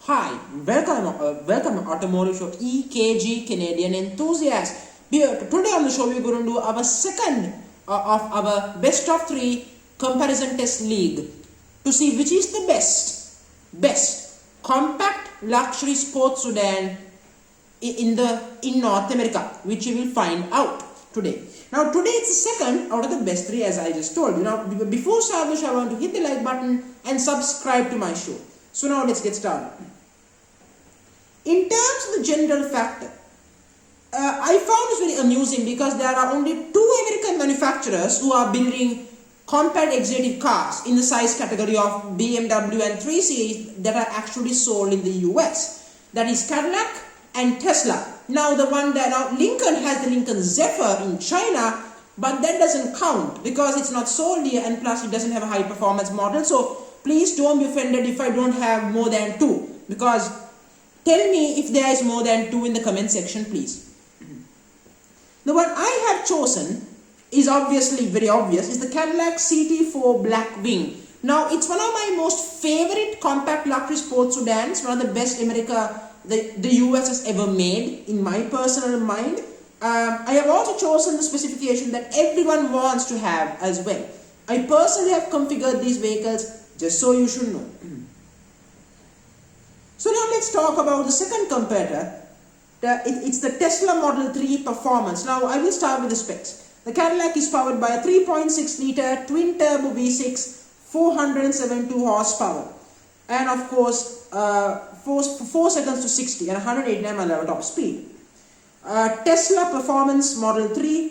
Hi, welcome Automotive Show EKG Canadian enthusiast. Today on the show we're going to do our second of our best of 3 comparison test league to see which is the best compact luxury sports sedan in North America, which you will find out today. Now today it's the second out of the best 3, as I just told you. Now before starting the show, I want to hit the like button and subscribe to my show. So now let's get started. In terms of the general factor, I found this very amusing because there are only 2 American manufacturers who are building compact executive cars in the size category of BMW and 3 Series that are actually sold in the US. That is Cadillac and Tesla. Now Lincoln has the Lincoln Zephyr in China, but that doesn't count because it's not sold here, and plus it doesn't have a high performance model. So please don't be offended if I don't have more than 2, because tell me if there is more than 2 in the comment section, please. The one I have chosen is obviously very obvious, is the Cadillac CT4 Black Wing. Now it's one of my most favorite compact luxury sports sedans, one of the best the US has ever made in my personal mind. I have also chosen the specification that everyone wants to have as well. I personally have configured these vehicles, just so you should know. So now let's talk about the second comparator. It's the Tesla Model 3 performance. Now I will start with the specs. The Cadillac is powered by a 3.6 liter twin turbo V6, 472 horsepower, and of course 4 seconds to 60 and 108 mph top speed. Tesla Performance Model 3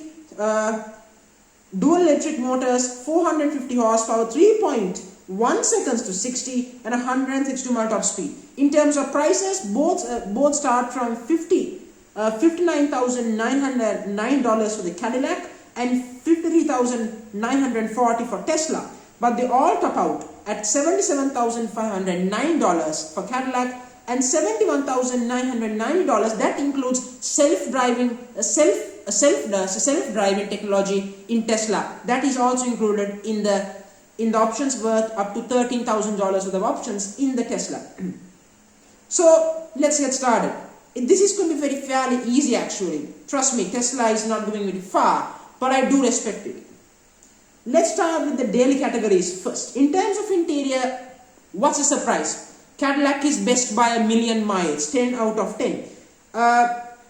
dual electric motors, 450 horsepower, 3.1 seconds to 60 and 162 mph top speed. In terms of prices, both start from $59,909 for the Cadillac and $53,940 for Tesla, but they all top out at $77,509 for Cadillac and $71,990. That includes self-driving technology in Tesla. That is also included in the options worth up to $13,000 worth of options in the Tesla. So let's get started. This is going to be fairly easy actually. Trust me, Tesla is not going very far, but I do respect it. Let's start with the daily categories first. In terms of interior, what's the surprise? Cadillac is best by a million miles, 10 out of 10.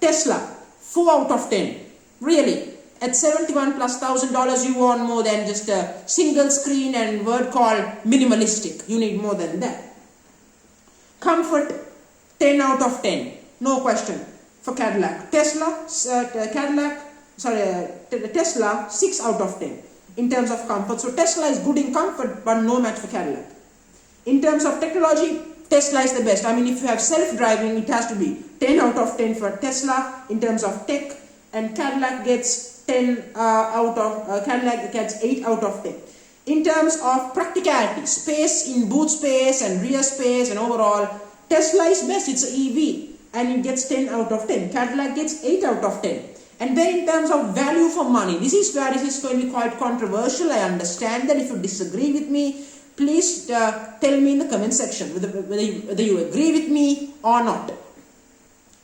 Tesla, 4 out of 10. Really, at $71,000+, you want more than just a single screen and word called minimalistic. You need more than that. Comfort, 10 out of 10. No question for Cadillac. Tesla, 6 out of 10 in terms of comfort. So Tesla is good in comfort, but no match for Cadillac. In terms of technology, Tesla is the best. I mean, if you have self-driving, it has to be 10 out of 10 for Tesla in terms of tech, and Cadillac gets 8 out of 10. In terms of practicality, space in boot space and rear space and overall, Tesla is best. It's an EV and it gets 10 out of 10. Cadillac gets 8 out of 10. And then in terms of value for money, this is where this is going to be quite controversial. I understand that. If you disagree with me, please tell me in the comment section whether you agree with me or not.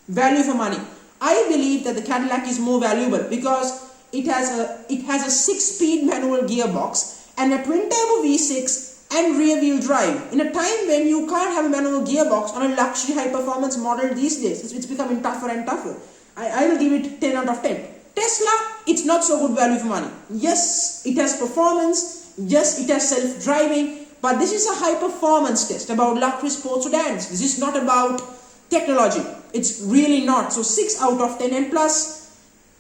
Value for money. I believe that the Cadillac is more valuable because it has a 6-speed manual gearbox and a twin turbo V6 and rear wheel drive. In a time when you can't have a manual gearbox on a luxury high performance model these days, it's becoming tougher and tougher. I will give it 10 out of 10. Tesla, it's not so good value for money. Yes, it has performance. Yes, it has self-driving. But this is a high performance test about luxury sports sedans. This is not about technology. It's really not. So 6 out of 10, and plus,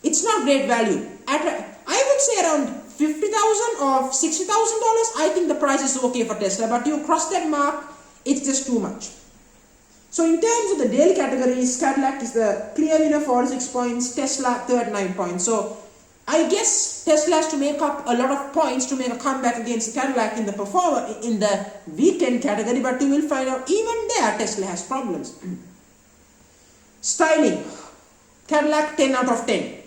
it's not great value. I would say around $50,000 or $60,000. I think the price is okay for Tesla, but you cross that mark, it's just too much. So in terms of the daily categories, Cadillac is the clear winner, 46 points, Tesla 39 points. So I guess Tesla has to make up a lot of points to make a comeback against Cadillac in the weekend category, but you will find out even there Tesla has problems. Styling, Cadillac 10 out of 10.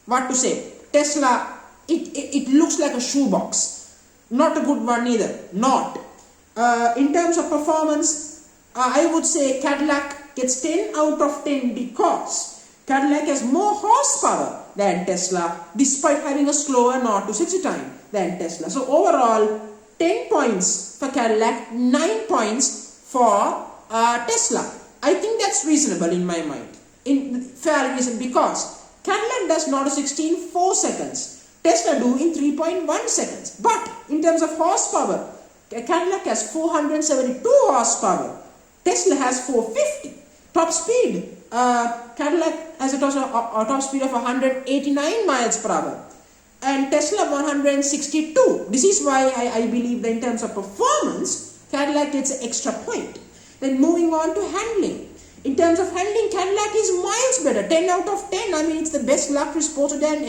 What to say? Tesla, it looks like a shoebox. Not a good one either. Not. In terms of performance, I would say Cadillac gets 10 out of 10 because Cadillac has more horsepower than Tesla despite having a slower 0 to 60 time than Tesla. So overall 10 points for Cadillac, 9 points for Tesla. I think that's reasonable in my mind. Fairly reasonable because Cadillac does 0 to 60 in 4 seconds. Tesla do in 3.1 seconds. But in terms of horsepower, Cadillac has 472 horsepower. Tesla has 450. Top speed, Cadillac has a top speed of 189 miles per hour and Tesla 162. This is why I believe that in terms of performance, Cadillac gets an extra point. Then moving on to handling. In terms of handling, Cadillac is miles better, 10 out of 10. I mean, it's the best luxury sports sedan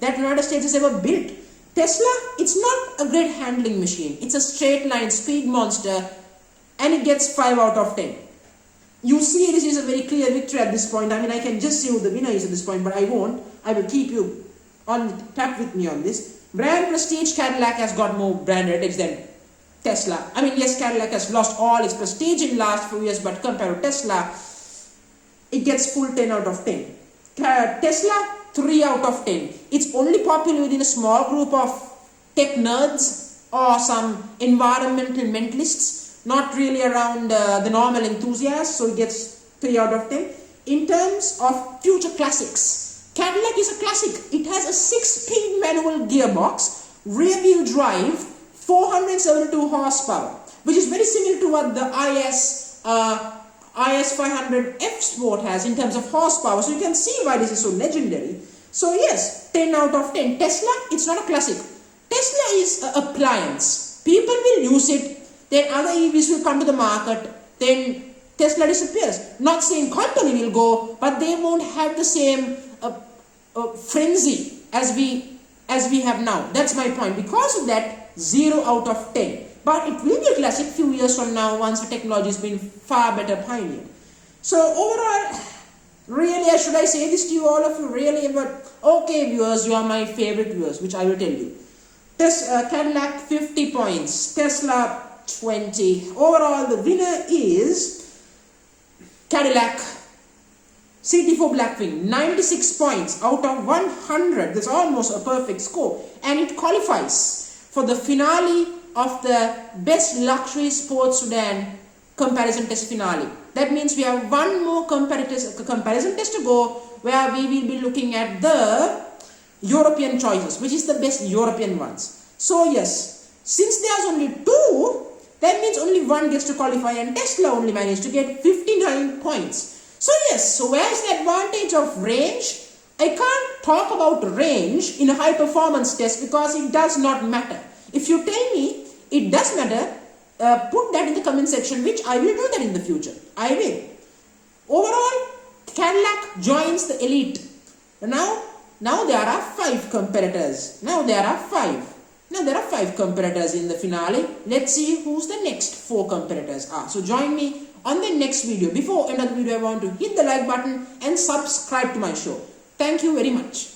that United States has ever built. Tesla, it's not a great handling machine. It's a straight line speed monster and it gets 5 out of 10. You see this is a very clear victory at this point. I mean, I can just see who the winner is at this point, but I won't. I will keep you on tap with me on this. Brand prestige, Cadillac has got more brand heritage than Tesla. I mean, yes, Cadillac has lost all its prestige in last few years, but compared to Tesla, it gets full 10 out of 10. Tesla, 3 out of 10. It's only popular within a small group of tech nerds or some environmental mentalists, not really around the normal enthusiasts, so it gets 3 out of 10. In terms of future classics, Cadillac is a classic. It has a 6-speed manual gearbox, rear-wheel drive, 472 horsepower, which is very similar to what the IS500F Sport has in terms of horsepower. So you can see why this is so legendary. So yes, 10 out of 10. Tesla, it's not a classic. Tesla is an appliance. People will use it, then other EVs will come to the market, then Tesla disappears. Not saying company will go, but they won't have the same frenzy as we have now. That's my point. Because of that, 0 out of 10. But it will be a classic few years from now once the technology has been far better pioneered. So overall, really, should I say this to you, all of you, really, but okay viewers, you are my favorite viewers, which I will tell you. Cadillac 50 points, Tesla 20. Overall, the winner is Cadillac CT4 Blackwing, 96 points out of 100. That's almost a perfect score. And it qualifies for the finale of the best luxury sports sedan comparison test finale. That means we have one more comparison test to go where we will be looking at the European choices, which is the best European ones. So yes, since there's only 2, that means only 1 gets to qualify and Tesla only managed to get 59 points. So yes, so where's the advantage of range? I can't talk about range in a high performance test because it does not matter. If you tell me it does matter, put that in the comment section, which I will do that in the future. I will. Overall, Cadillac joins the elite. Now there are 5 competitors. Now there are 5 competitors in the finale. Let's see who's the next 4 competitors are. So join me on the next video. Before end of the video, I want to hit the like button and subscribe to my show. Thank you very much.